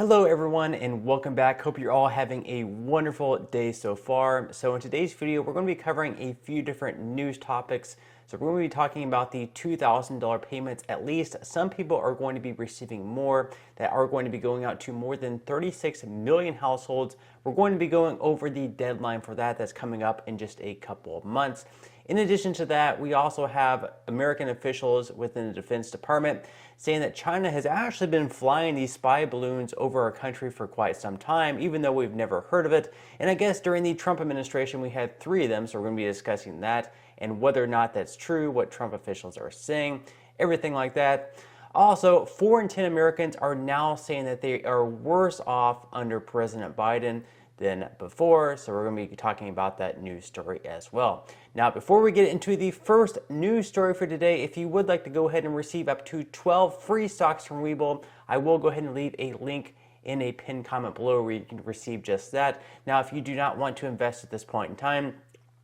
Hello everyone and welcome back. Hope you're all having a wonderful day so far. So in today's video, we're going to be covering a few different news topics. So we're going to be talking about the $2,000 payments. At least some people are going to be receiving more, that are going to be going out to more than 36 million households. We're going to be going over the deadline for that that's coming up in just a couple of months. In addition to that, we also have American officials within the Defense Department saying that China has actually been flying these spy balloons over our country for quite some time, even though we've never heard of it. And I guess during the Trump administration, we had 3 of them, so we're going to be discussing that and whether or not that's true, what Trump officials are saying, everything like that. Also, 4 in 10 Americans are now saying that they are worse off under President Biden than before, so we're going to be talking about that news story as well. Now, before we get into the first news story for today, if you would like to go ahead and receive up to 12 free stocks from Webull, I will go ahead and leave a link in a pinned comment below where you can receive just that. Now, if you do not want to invest at this point in time,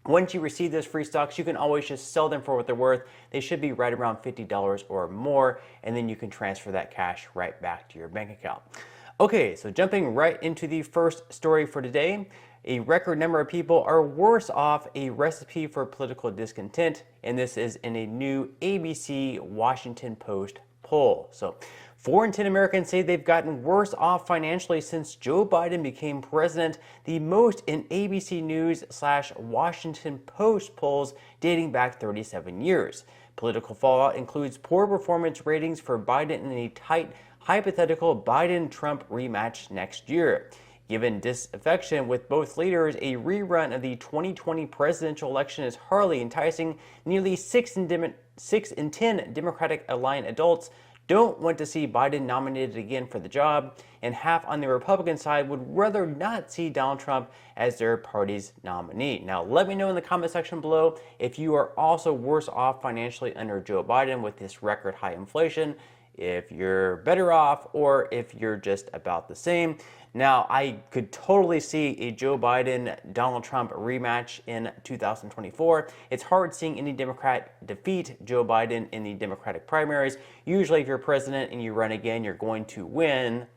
once you receive those free stocks, you can always just sell them for what they're worth. They should be right around $50 or more, and then you can transfer that cash right back to your bank account. Okay, so jumping right into the first story for today, a record number of people are worse off, a recipe for political discontent, and this is in a new ABC Washington Post poll. So 4 in 10 Americans say they've gotten worse off financially since Joe Biden became president, the most in ABC News/Washington Post polls dating back 37 years. Political fallout includes poor performance ratings for Biden in a tight hypothetical Biden-Trump rematch next year. Given disaffection with both leaders, a rerun of the 2020 presidential election is hardly enticing. Nearly 6 in 10 Democratic-aligned adults don't want to see Biden nominated again for the job, and half on the Republican side would rather not see Donald Trump as their party's nominee. Now, let me know in the comment section below if you are also worse off financially under Joe Biden with this record high inflation, if you're better off, or if you're just about the same. Now, I could totally see a Joe Biden-Donald Trump rematch in 2024. It's hard seeing any Democrat defeat Joe Biden in the Democratic primaries. Usually, if you're president and you run again, you're going to win.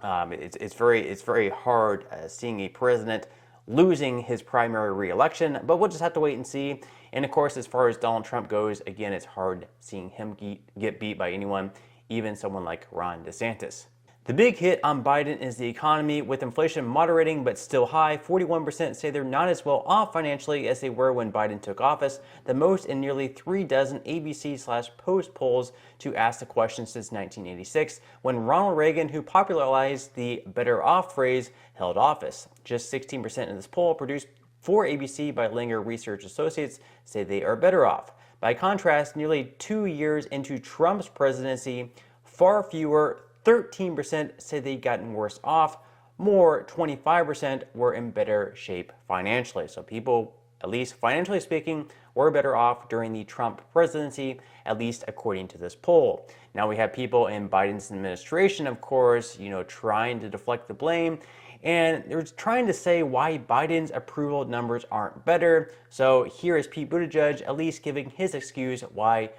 It's very hard seeing a president losing his primary re-election, but we'll just have to wait and see. And of course, as far as Donald Trump goes, again, it's hard seeing him get beat by anyone, even someone like Ron DeSantis. The big hit on Biden is the economy, with inflation moderating but still high. 41% say they're not as well off financially as they were when Biden took office, the most in nearly 3 dozen ABC/Post polls to ask the question since 1986, when Ronald Reagan, who popularized the better off phrase, held office. Just 16% of this poll, produced for ABC by Linger Research Associates, say they are better off. By contrast, nearly 2 years into Trump's presidency, far fewer, 13% say they'd gotten worse off. More, 25%, were in better shape financially. So people, at least financially speaking, were better off during the Trump presidency, at least according to this poll. Now we have people in Biden's administration, of course, trying to deflect the blame. And they're trying to say why Biden's approval numbers aren't better. So here is Pete Buttigieg at least giving his excuse why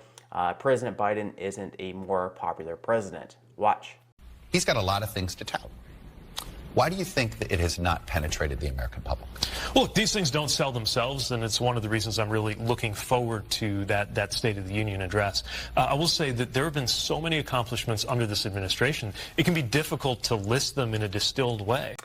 President Biden isn't a more popular president. Watch. He's got a lot of things to tell. Why do you think that it has not penetrated the American public? Well, these things don't sell themselves, and it's one of the reasons I'm really looking forward to that State of the Union address. I will say that there have been so many accomplishments under this administration, it can be difficult to list them in a distilled way.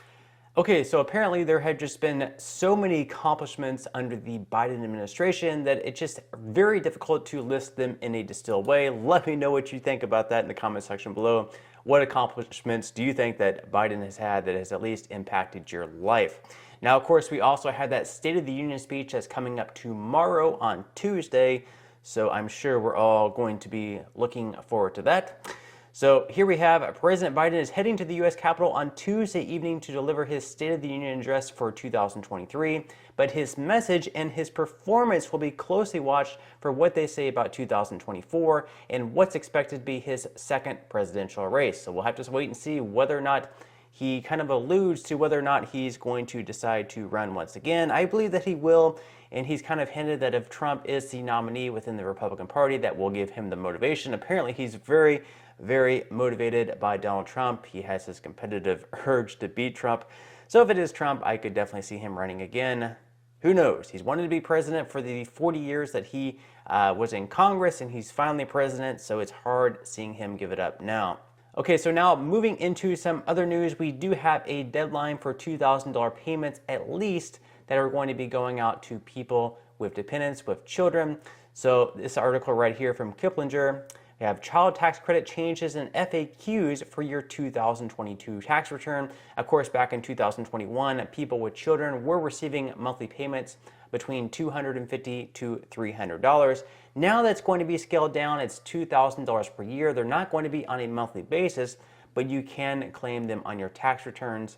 Okay, so apparently there have just been so many accomplishments under the Biden administration that it's just very difficult to list them in a distilled way. Let me know what you think about that in the comment section below. What accomplishments do you think that Biden has had that has at least impacted your life? Now, of course, we also had that State of the Union speech that's coming up tomorrow on Tuesday, so I'm sure we're all going to be looking forward to that. So here we have President Biden is heading to the U.S. Capitol on Tuesday evening to deliver his State of the Union address for 2023, but his message and his performance will be closely watched for what they say about 2024 and what's expected to be his second presidential race. So we'll have to wait and see whether or not he kind of alludes to whether or not he's going to decide to run once again. I believe that he will, and he's kind of hinted that if Trump is the nominee within the Republican Party, that will give him the motivation. Apparently, he's very, very motivated by Donald Trump. He has this competitive urge to beat Trump. So if it is Trump, I could definitely see him running again. Who knows? He's wanted to be president for the 40 years that he was in Congress, and he's finally president, so it's hard seeing him give it up now. Okay, so now moving into some other news, we do have a deadline for $2,000 payments at least that are going to be going out to people with dependents, with children. So this article right here from Kiplinger, we have child tax credit changes and FAQs for your 2022 tax return. Of course, back in 2021, people with children were receiving monthly payments between $250 to $300. Now that's going to be scaled down. It's $2,000 per year. They're not going to be on a monthly basis, but you can claim them on your tax returns.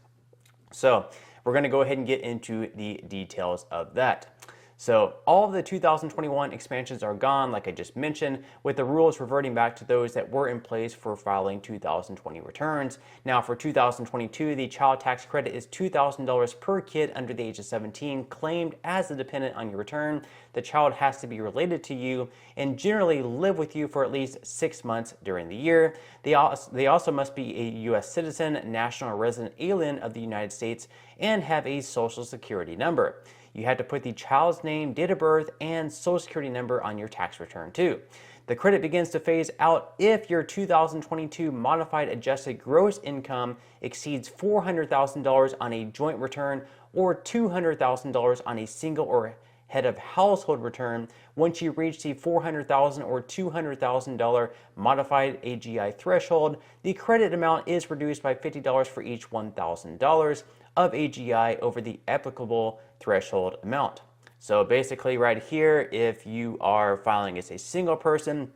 So we're going to go ahead and get into the details of that. So all of the 2021 expansions are gone, like I just mentioned, with the rules reverting back to those that were in place for filing 2020 returns. Now for 2022, the child tax credit is $2,000 per kid under the age of 17 claimed as a dependent on your return. The child has to be related to you and generally live with you for at least 6 months during the year. They also must be a U.S. citizen, national or resident alien of the United States, and have a social security number. You have to put the child's name, date of birth, and social security number on your tax return too. The credit begins to phase out if your 2022 modified adjusted gross income exceeds $400,000 on a joint return or $200,000 on a single or head of household return. Once you reach the $400,000 or $200,000 modified AGI threshold, the credit amount is reduced by $50 for each $1,000 of AGI over the applicable threshold amount. So basically right here, if you are filing as a single person,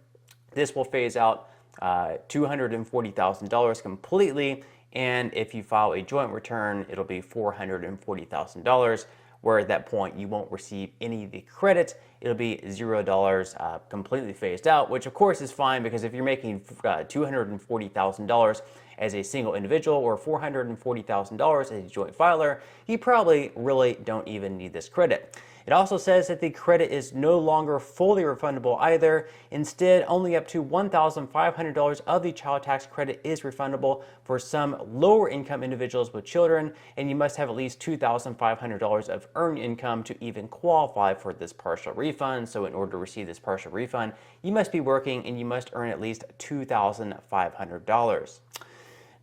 this will phase out $240,000 completely, and if you file a joint return, it'll be $440,000, where at that point you won't receive any of the credit. It'll be $0 completely phased out, which of course is fine, because if you're making $240,000 as a single individual or $440,000 as a joint filer, you probably really don't even need this credit. It also says that the credit is no longer fully refundable either. Instead, only up to $1,500 of the child tax credit is refundable for some lower income individuals with children, and you must have at least $2,500 of earned income to even qualify for this partial refund. So in order to receive this partial refund, you must be working and you must earn at least $2,500.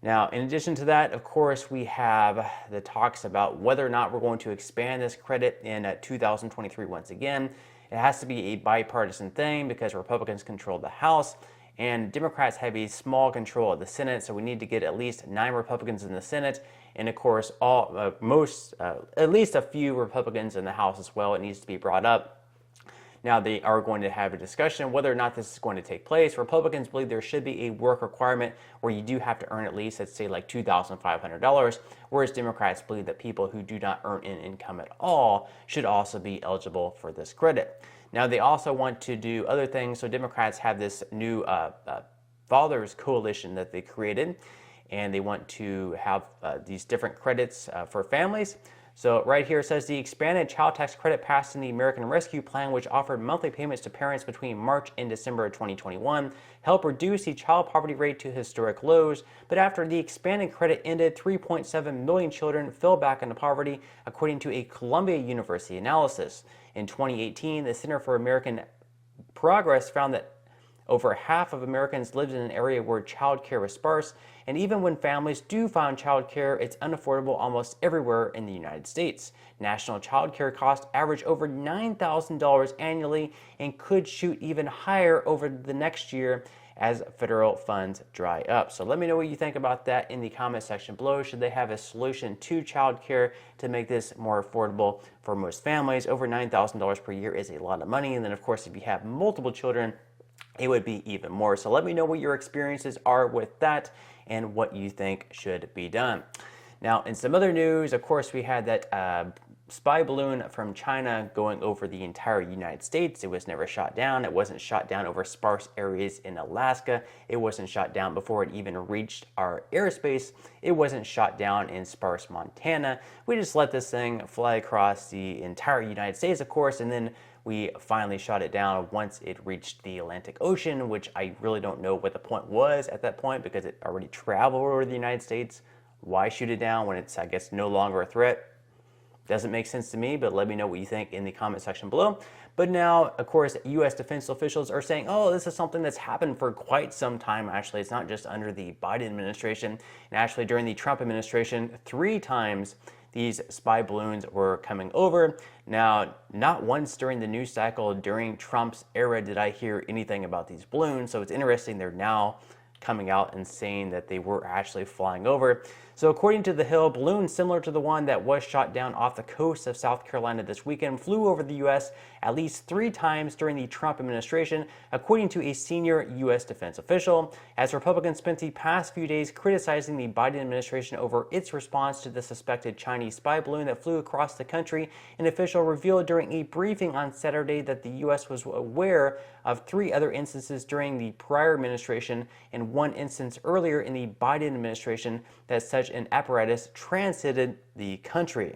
Now, in addition to that, of course, we have the talks about whether or not we're going to expand this credit in 2023 once again. It has to be a bipartisan thing because Republicans control the House and Democrats have a small control of the Senate, so we need to get at least 9 Republicans in the Senate, and of course, at least a few Republicans in the House as well. It needs to be brought up. Now, they are going to have a discussion whether or not this is going to take place. Republicans believe there should be a work requirement where you do have to earn at least, let's say, like $2,500, whereas Democrats believe that people who do not earn an income at all should also be eligible for this credit. Now, they also want to do other things. So Democrats have this new Fathers Coalition that they created, and they want to have these different credits for families. So right here it says the expanded child tax credit passed in the American Rescue Plan, which offered monthly payments to parents between March and December of 2021, helped reduce the child poverty rate to historic lows. But after the expanded credit ended, 3.7 million children fell back into poverty, according to a Columbia University analysis. In 2018, the Center for American Progress found that over half of Americans lived in an area where child care was sparse, and even when families do find child care, it's unaffordable almost everywhere in the United States. National child care costs average over $9,000 annually and could shoot even higher over the next year as federal funds dry up. So let me know what you think about that in the comment section below. Should they have a solution to child care to make this more affordable for most families? Over $9,000 per year is a lot of money, and then of course if you have multiple children, it would be even more. So let me know what your experiences are with that and what you think should be done. Now, in some other news, of course, we had that spy balloon from China going over the entire United States. It was never shot down. It wasn't shot down over sparse areas in Alaska. It wasn't shot down before it even reached our airspace. It wasn't shot down in sparse Montana. We just let this thing fly across the entire United States, of course, and then we finally shot it down once it reached the Atlantic Ocean, which I really don't know what the point was at that point because it already traveled over the United States. Why shoot it down when it's, I guess, no longer a threat? Doesn't make sense to me, but let me know what you think in the comment section below. But now, of course, U.S. defense officials are saying, oh, this is something that's happened for quite some time. Actually, it's not just under the Biden administration. And actually, during the Trump administration, 3 times these spy balloons were coming over. Now, not once during the news cycle during Trump's era did I hear anything about these balloons. So it's interesting they're now coming out and saying that they were actually flying over. So according to The Hill, balloons similar to the one that was shot down off the coast of South Carolina this weekend flew over the U.S. at least 3 times during the Trump administration, according to a senior U.S. defense official. As Republicans spent the past few days criticizing the Biden administration over its response to the suspected Chinese spy balloon that flew across the country, an official revealed during a briefing on Saturday that the U.S. was aware of 3 other instances during the prior administration and 1 instance earlier in the Biden administration that such an apparatus transited the country.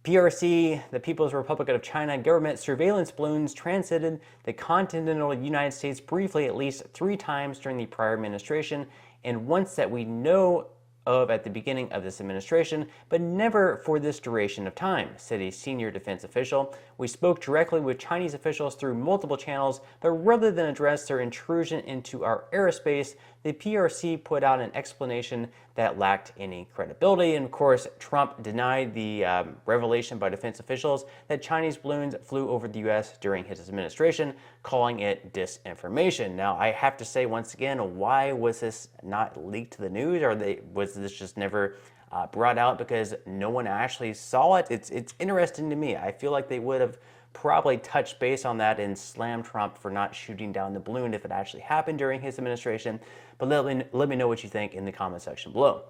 PRC, the People's Republic of China government surveillance balloons transited the continental United States briefly at least 3 times during the prior administration, and once that we know of at the beginning of this administration, but never for this duration of time, said a senior defense official. We spoke directly with Chinese officials through multiple channels, but rather than address their intrusion into our airspace, the PRC put out an explanation that lacked any credibility. And of course, Trump denied the revelation by defense officials that Chinese balloons flew over the U.S. during his administration, calling it disinformation. Now, I have to say once again, why was this not leaked to the news, or was this just never brought out because no one actually saw it? It's interesting to me. I feel like they would have probably touched base on that and slammed Trump for not shooting down the balloon if it actually happened during his administration. But let me know what you think in the comment section below.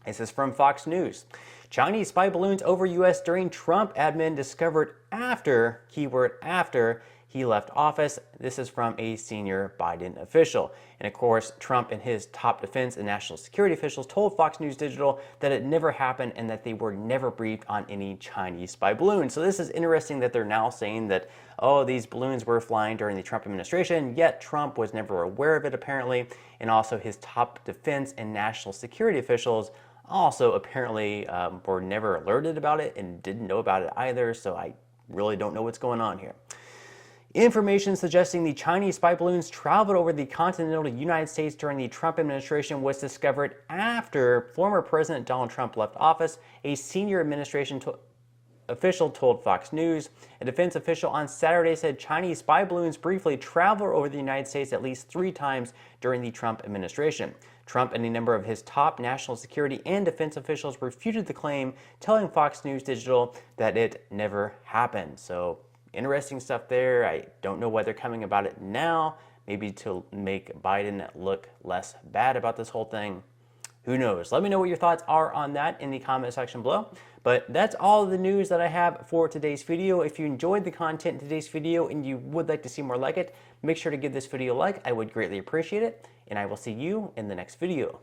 This is from Fox News. Chinese spy balloons over U.S. during Trump admin discovered after, keyword after, he left office. This is from a senior Biden official. And of course, Trump and his top defense and national security officials told Fox News Digital that it never happened and that they were never briefed on any Chinese spy balloons. So this is interesting that they're now saying that, oh, these balloons were flying during the Trump administration, yet Trump was never aware of it apparently. And also his top defense and national security officials also apparently were never alerted about it and didn't know about it either. So I really don't know what's going on here. Information suggesting the Chinese spy balloons traveled over the continental United States during the Trump administration was discovered after former President Donald Trump left office, a senior administration official told Fox News. A defense official on Saturday said Chinese spy balloons briefly traveled over the United States at least 3 times during the Trump administration. Trump and a number of his top national security and defense officials refuted the claim, telling Fox News Digital that it never happened. So interesting stuff there. I don't know why they're coming about it now, maybe to make Biden look less bad about this whole thing. Who knows? Let me know what your thoughts are on that in the comment section below. But that's all the news that I have for today's video. If you enjoyed the content in today's video and you would like to see more like it, make sure to give this video a like. I would greatly appreciate it. And I will see you in the next video.